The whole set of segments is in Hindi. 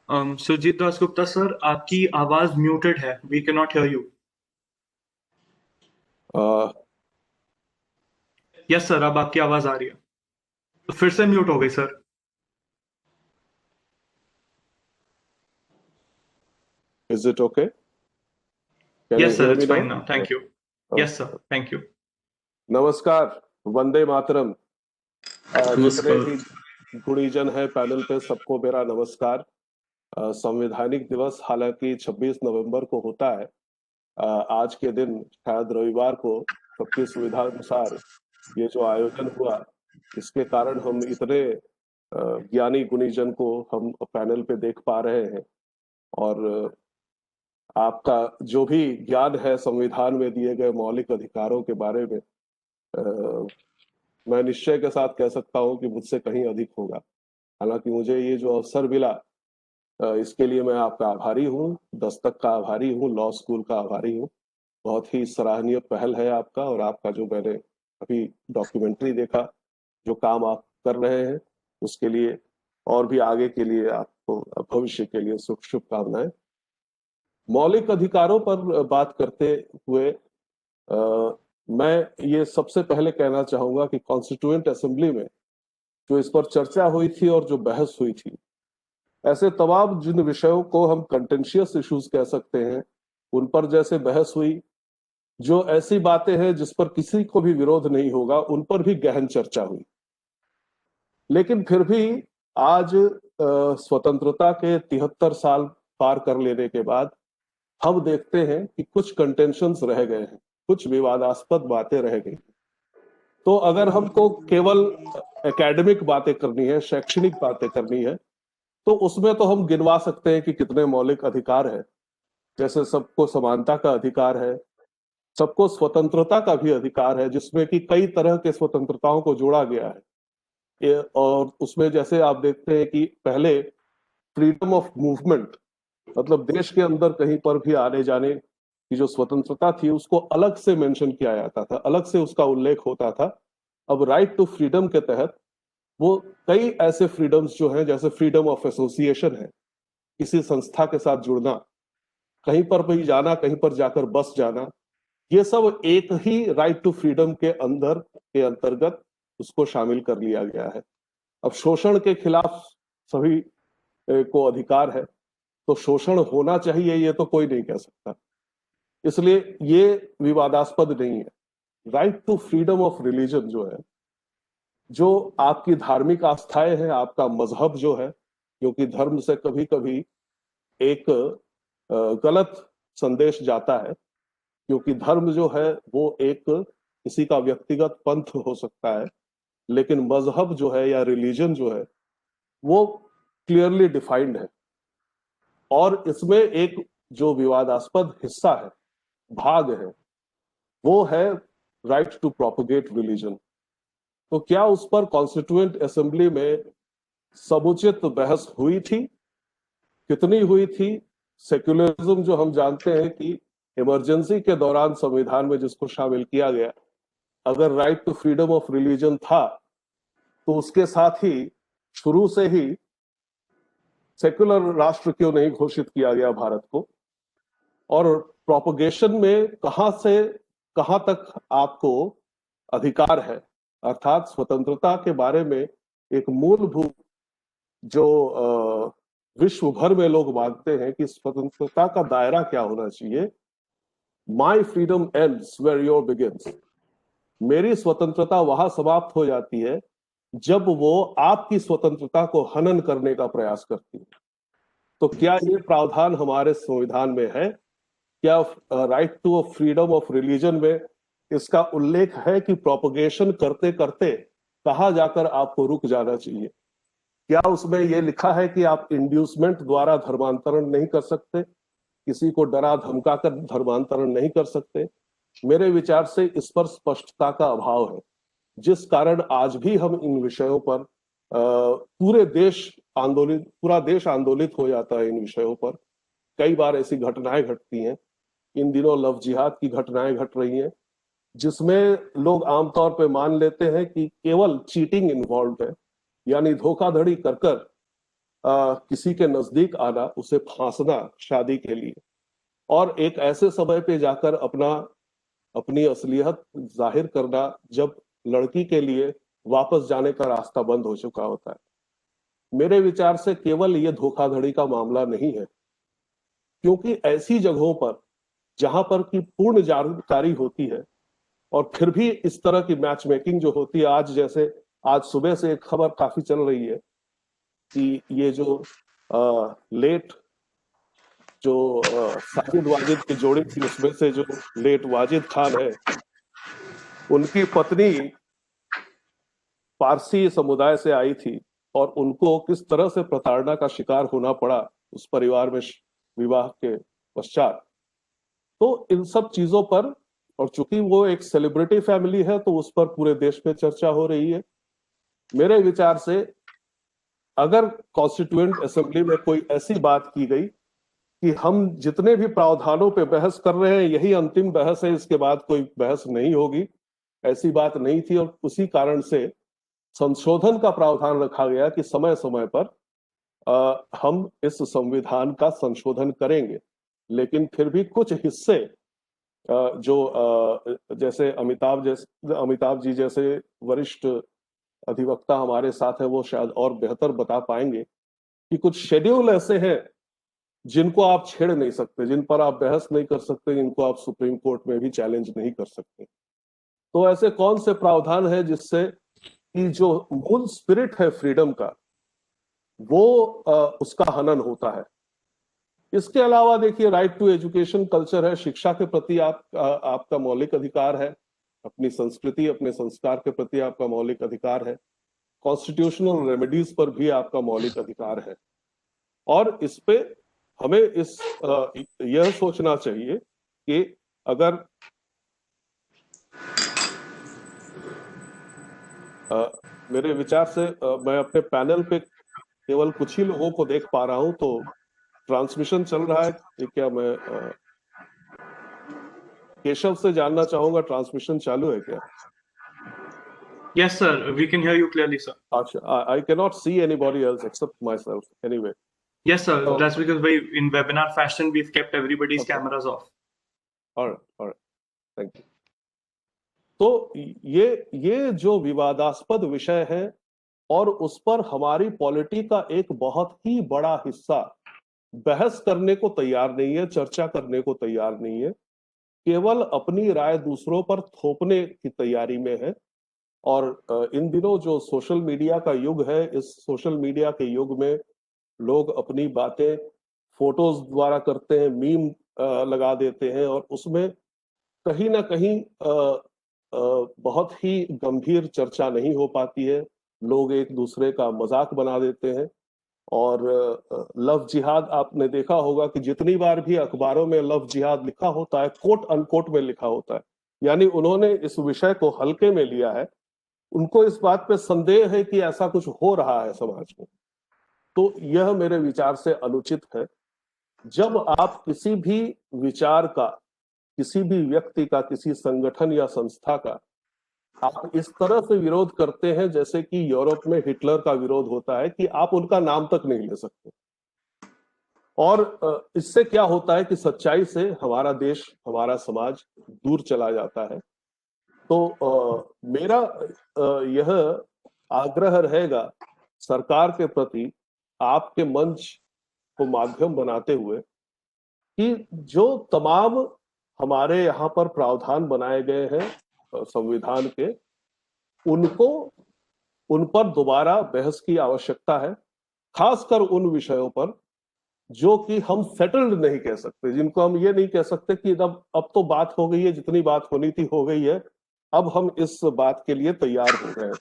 सुरजीत दास गुप्ता सर, आपकी आवाज म्यूटेड है। We can not hear you. Yes sir, अब आपकी आवाज आ रही है। तो फिर से म्यूट हो गई sir. Is it okay? Can you yes sir, hear me it's now? Fine now, thank you. Yes sir, Okay. Thank you. नमस्कार, वंदे मातरम। जितने नमस्कार। भी गुणीजन है पैनल पे, सबको मेरा नमस्कार। संवैधानिक दिवस हालांकि 26 नवंबर को होता है। आज के दिन शायद रविवार को सबकी सुविधा अनुसार ये जो आयोजन हुआ, इसके कारण हम इतने ज्ञानी गुणीजन को हम पैनल पे देख पा रहे हैं। और आपका जो भी ज्ञान है संविधान में दिए गए मौलिक अधिकारों के बारे में, मैं निश्चय के साथ कह सकता हूं कि मुझसे कहीं अधिक होगा। हालांकि मुझे ये जो अवसर मिला, इसके लिए मैं आपका आभारी हूँ, दस्तक का आभारी हूँ, लॉ स्कूल का आभारी हूँ। बहुत ही सराहनीय पहल है आपका, और आपका जो मैंने अभी डॉक्यूमेंट्री देखा, जो काम आप कर रहे हैं, उसके लिए और भी आगे के लिए आपको भविष्य के लिए शुभकामनाएं। मौलिक अधिकारों पर बात करते हुए मैं ये सबसे पहले कहना चाहूंगा कि कॉन्स्टिट्यूएंट असेंबली में जो इस पर चर्चा हुई थी और जो बहस हुई थी, ऐसे तमाम जिन विषयों को हम कंटेंशियस इश्यूज कह सकते हैं, उन पर जैसे बहस हुई, जो ऐसी बातें हैं जिस पर किसी को भी विरोध नहीं होगा, उन पर भी गहन चर्चा हुई। लेकिन फिर भी आज स्वतंत्रता के 73 साल पार कर लेने के बाद हम देखते हैं कि कुछ कंटेंशंस रह गए हैं, कुछ विवादास्पद बातें रह गई। तो अगर हमको केवल एकेडमिक बातें करनी है, शैक्षणिक बातें करनी है, तो उसमें तो हम गिनवा सकते हैं कि कितने मौलिक अधिकार है। जैसे सबको समानता का अधिकार है, सबको स्वतंत्रता का भी अधिकार है, जिसमें कि कई तरह के स्वतंत्रताओं को जोड़ा गया है। और उसमें जैसे आप देखते हैं कि पहले फ्रीडम ऑफ मूवमेंट, मतलब देश के अंदर कहीं पर भी आने जाने की जो स्वतंत्रता थी, उसको अलग से मेंशन किया जाता था, अलग से उसका उल्लेख होता था। अब राइट टू फ्रीडम के तहत वो कई ऐसे फ्रीडम्स जो हैं, जैसे फ्रीडम ऑफ एसोसिएशन है, किसी संस्था के साथ जुड़ना, कहीं पर भी जाना, कहीं पर जाकर बस जाना, ये सब एक ही राइट टू फ्रीडम के अंदर के अंतर्गत उसको शामिल कर लिया गया है। अब शोषण के खिलाफ सभी को अधिकार है, तो शोषण होना चाहिए ये तो कोई नहीं कह सकता, इसलिए ये विवादास्पद नहीं है। Right to freedom of religion जो है, जो आपकी धार्मिक आस्थाएं हैं, आपका मजहब जो है, क्योंकि धर्म से कभी कभी एक गलत संदेश जाता है, क्योंकि धर्म जो है वो एक किसी का व्यक्तिगत पंथ हो सकता है, लेकिन मजहब जो है या रिलीजन जो है वो क्लियरली डिफाइंड है। और इसमें एक जो विवादास्पद हिस्सा है, भाग है, वो है राइट टू प्रोपोगेट रिलीजन। तो क्या उस पर कॉन्स्टिट्यूएंट असेंबली में समुचित बहस हुई थी? कितनी हुई थी? सेक्युलरिज्म जो हम जानते हैं कि इमरजेंसी के दौरान संविधान में जिसको शामिल किया गया, अगर right to freedom of religion था, तो उसके साथ ही शुरू से ही सेक्युलर राष्ट्र क्यों नहीं घोषित किया गया भारत को? और प्रोपोगेशन में कहां से कहां तक आपको अधिकार है, अर्थात स्वतंत्रता के बारे में एक मूलभूत जो विश्व भर में लोग मानते हैं कि स्वतंत्रता का दायरा क्या होना चाहिए। My freedom ends where your begins. मेरी स्वतंत्रता वहां समाप्त हो जाती है जब वो आपकी स्वतंत्रता को हनन करने का प्रयास करती है। तो क्या ये प्रावधान हमारे संविधान में है? क्या right to freedom of religion में इसका उल्लेख है कि प्रोपोगेशन करते करते कहां जाकर आपको रुक जाना चाहिए? क्या उसमें यह लिखा है कि आप इंड्यूसमेंट द्वारा धर्मांतरण नहीं कर सकते, किसी को डरा धमका कर धर्मांतरण नहीं कर सकते? मेरे विचार से इस पर स्पष्टता का अभाव है, जिस कारण आज भी हम इन विषयों पर पूरा देश आंदोलित हो जाता है इन विषयों पर। कई बार ऐसी घटनाएं घटती हैं, इन दिनों लव जिहाद की घटनाएं घट रही हैं, जिसमें लोग आमतौर पे मान लेते हैं कि केवल चीटिंग इन्वॉल्व है, यानी धोखाधड़ी कर कर किसी के नजदीक आना, उसे फांसना शादी के लिए, और एक ऐसे समय पे जाकर अपनी असलियत जाहिर करना जब लड़की के लिए वापस जाने का रास्ता बंद हो चुका होता है। मेरे विचार से केवल ये धोखाधड़ी का मामला नहीं है, क्योंकि ऐसी जगहों पर जहां पर की पूर्ण जानकारी होती है और फिर भी इस तरह की मैच मेकिंग जो होती है, आज जैसे आज सुबह से एक खबर काफी चल रही है कि ये जो लेट जो साजिद वाजिद की जोड़ी थी, उसमें से जो लेट वाजिद खान है, उनकी पत्नी पारसी समुदाय से आई थी और उनको किस तरह से प्रताड़ना का शिकार होना पड़ा उस परिवार में विवाह के पश्चात। तो इन सब चीजों पर, और चूंकि वो एक सेलिब्रिटी फैमिली है, तो उस पर पूरे देश में चर्चा हो रही है। मेरे विचार से अगर कॉन्स्टिट्यूएंट असेंबली में कोई ऐसी बात की गई कि हम जितने भी प्रावधानों पे बहस कर रहे हैं यही अंतिम बहस है, इसके बाद कोई बहस नहीं होगी, ऐसी बात नहीं थी, और उसी कारण से संशोधन का प्रावधान रखा गया कि समय समय पर हम इस संविधान का संशोधन करेंगे। लेकिन फिर भी कुछ हिस्से जो जैसे अमिताभ जी जैसे वरिष्ठ अधिवक्ता हमारे साथ है, वो शायद और बेहतर बता पाएंगे कि कुछ शेड्यूल ऐसे हैं जिनको आप छेड़ नहीं सकते, जिन पर आप बहस नहीं कर सकते, जिनको आप सुप्रीम कोर्ट में भी चैलेंज नहीं कर सकते। तो ऐसे कौन से प्रावधान है जिससे कि जो मूल स्पिरिट है फ्रीडम का, वो उसका हनन होता है। इसके अलावा देखिए, राइट टू एजुकेशन कल्चर है, शिक्षा के प्रति आपका मौलिक अधिकार है, अपनी संस्कृति अपने संस्कार के प्रति आपका मौलिक अधिकार है, कॉन्स्टिट्यूशनल रेमेडीज पर भी आपका मौलिक अधिकार है। और इस पे हमें यह सोचना चाहिए कि अगर मेरे विचार से मैं अपने पैनल पे केवल कुछ ही लोगों को देख पा रहा हूं, तो ट्रांसमिशन चल रहा है कि क्या? मैं केशव से जानना चाहूंगा, ट्रांसमिशन चालू है क्या? Yes, sir. We can hear you clearly, sir. अच्छा, I cannot see anybody else except myself. Anyway. Yes, sir. So, That's because in webinar fashion, we've kept everybody's okay. cameras off. All right. Thank you. तो ये जो विवादास्पद विषय है और उस पर हमारी पॉलिटी का एक बहुत ही बड़ा हिस्सा बहस करने को तैयार नहीं है, चर्चा करने को तैयार नहीं है, केवल अपनी राय दूसरों पर थोपने की तैयारी में है। और इन दिनों जो सोशल मीडिया का युग है, इस सोशल मीडिया के युग में लोग अपनी बातें फोटोज द्वारा करते हैं, मीम लगा देते हैं, और उसमें कहीं ना कहीं बहुत ही गंभीर चर्चा नहीं हो पाती है। लोग एक दूसरे का मजाक बना देते हैं। और लव जिहाद, आपने देखा होगा कि जितनी बार भी अखबारों में लव जिहाद लिखा होता है, कोट अनकोट में लिखा होता है, यानी उन्होंने इस विषय को हल्के में लिया है। उनको इस बात पे संदेह है कि ऐसा कुछ हो रहा है समाज में। तो यह मेरे विचार से अनुचित है। जब आप किसी भी विचार का, किसी भी व्यक्ति का, किसी संगठन या संस्था का आप इस तरह से विरोध करते हैं जैसे कि यूरोप में हिटलर का विरोध होता है, कि आप उनका नाम तक नहीं ले सकते, और इससे क्या होता है कि सच्चाई से हमारा देश, हमारा समाज दूर चला जाता है। तो मेरा यह आग्रह रहेगा सरकार के प्रति, आपके मंच को माध्यम बनाते हुए, कि जो तमाम हमारे यहाँ पर प्रावधान बनाए गए हैं संविधान के, उन पर दोबारा बहस की आवश्यकता है, खासकर उन विषयों पर जो कि हम सेटल्ड नहीं कह सकते, जिनको हम ये नहीं कह सकते कि अब तो बात हो गई है, जितनी बात होनी थी हो गई है, अब हम इस बात के लिए तैयार हो गए।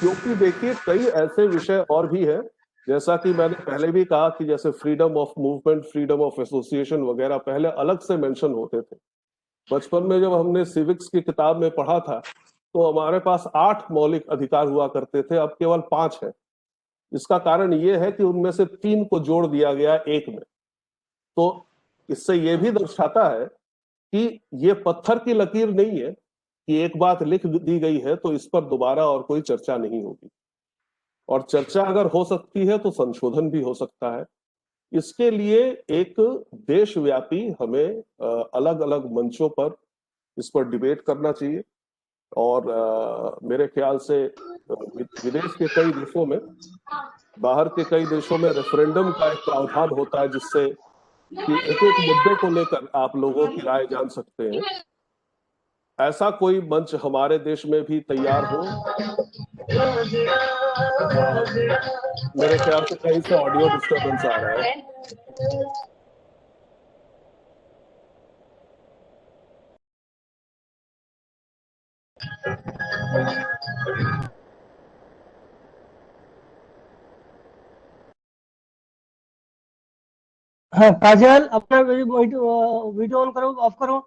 क्योंकि देखिए, कई ऐसे विषय और भी है, जैसा कि मैंने पहले भी कहा कि जैसे freedom of movement, freedom of association वगैरह पहले अलग से मेंशन होते थे। बचपन में जब हमने सिविक्स की किताब में पढ़ा था, तो हमारे पास 8 मौलिक अधिकार हुआ करते थे, अब केवल 5 है। इसका कारण यह है कि उनमें से 3 को जोड़ दिया गया एक में। तो इससे यह भी दर्शाता है कि ये पत्थर की लकीर नहीं है कि एक बात लिख दी गई है तो इस पर दोबारा और कोई चर्चा नहीं होगी। और चर्चा अगर हो सकती है तो संशोधन भी हो सकता है। इसके लिए एक देशव्यापी हमें अलग अलग मंचों पर इस पर डिबेट करना चाहिए। और मेरे ख्याल से विदेश के कई देशों में, बाहर के कई देशों में रेफरेंडम का एक प्रावधान होता है, जिससे कि एक एक मुद्दे को लेकर आप लोगों की राय जान सकते हैं। ऐसा कोई मंच हमारे देश में भी तैयार हो। मेरे ख्याल से कहीं से ऑडियो डिस्टरबेंस आ रहा है। हाँ काजल, अपना वीडियो ऑन करो, ऑफ करो।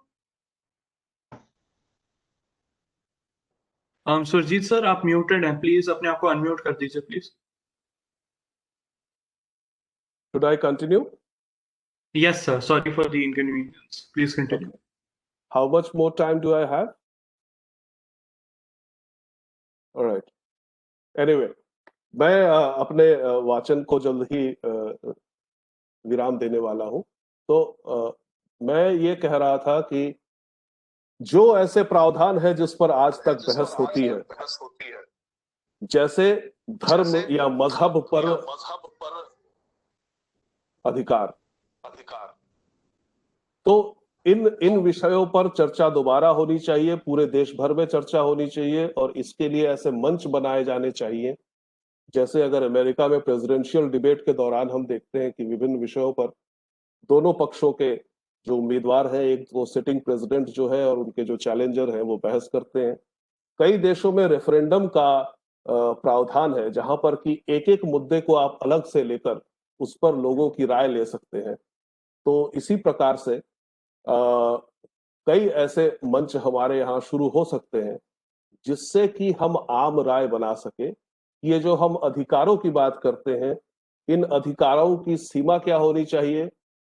सुरजीत सर, आप म्यूटेड हैं, प्लीज अपने आप को अनम्यूट कर दीजिए please. Should I continue? Yes sir, sorry for the inconvenience, please continue. Okay. How much more time do I have? All right. Anyway, मैं अपने वाचन को जल्द ही विराम देने वाला हूं। तो मैं ये कह रहा था कि जो ऐसे प्रावधान है जिस पर आज तक बहस होती है, जैसे धर्म या मजहब पर अधिकार, तो इन विषयों पर चर्चा दोबारा होनी चाहिए, पूरे देश भर में चर्चा होनी चाहिए। और इसके लिए ऐसे मंच बनाए जाने चाहिए, जैसे अगर अमेरिका में प्रेसिडेंशियल डिबेट के दौरान हम देखते हैं कि विभिन्न विषयों पर दोनों पक्षों के जो उम्मीदवार हैं, एक वो सिटिंग प्रेसिडेंट जो है और उनके जो चैलेंजर हैं, वो बहस करते हैं। कई देशों में रेफरेंडम का प्रावधान है, जहां पर कि एक एक मुद्दे को आप अलग से लेकर उस पर लोगों की राय ले सकते हैं। तो इसी प्रकार से कई ऐसे मंच हमारे यहाँ शुरू हो सकते हैं, जिससे कि हम आम राय बना सके। ये जो हम अधिकारों की बात करते हैं, इन अधिकारों की सीमा क्या होनी चाहिए,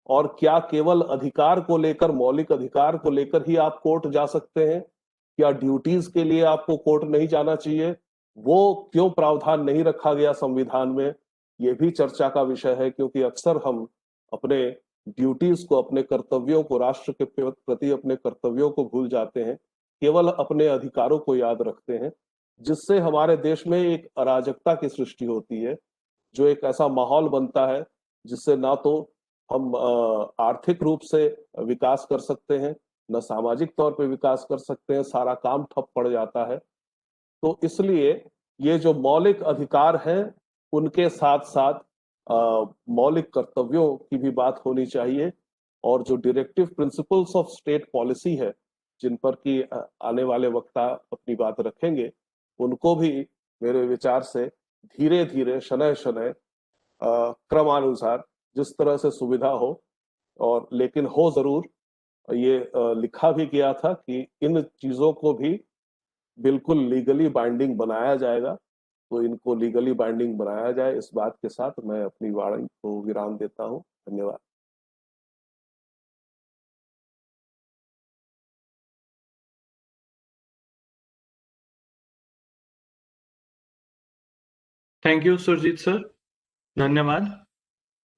और क्या केवल अधिकार को लेकर, मौलिक अधिकार को लेकर ही आप कोर्ट जा सकते हैं, या ड्यूटीज के लिए आपको कोर्ट नहीं जाना चाहिए? वो क्यों प्रावधान नहीं रखा गया संविधान में? ये भी चर्चा का विषय है, क्योंकि अक्सर हम अपने ड्यूटीज को, अपने कर्तव्यों को, राष्ट्र के प्रति अपने कर्तव्यों को भूल जाते हैं, केवल अपने अधिकारों को याद रखते हैं, जिससे हमारे देश में एक अराजकता की सृष्टि होती है। जो एक ऐसा माहौल बनता है जिससे ना तो हम आर्थिक रूप से विकास कर सकते हैं, न सामाजिक तौर पे विकास कर सकते हैं, सारा काम ठप पड़ जाता है। तो इसलिए ये जो मौलिक अधिकार हैं, उनके साथ साथ मौलिक कर्तव्यों की भी बात होनी चाहिए। और जो directive principles of state policy है, जिन पर कि आने वाले वक्ता अपनी बात रखेंगे, उनको भी मेरे विचार से धीरे धीरे, शनय शनय, क्रमानुसार, जिस तरह से सुविधा हो, और लेकिन हो जरूर, ये लिखा भी गया था कि इन चीजों को भी बिल्कुल लीगली बाइंडिंग बनाया जाएगा। तो इनको लीगली बाइंडिंग बनाया जाए, इस बात के साथ मैं अपनी वाणी को विराम देता हूं। धन्यवाद। थैंक यू सुरजीत सर, धन्यवाद।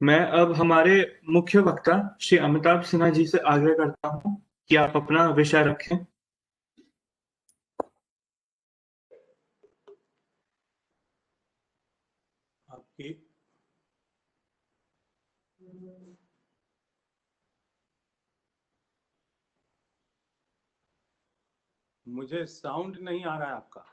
मैं अब हमारे मुख्य वक्ता श्री अमिताभ सिन्हा जी से आग्रह करता हूं कि आप अपना विषय रखें। आपकी मुझे साउंड नहीं आ रहा है आपका।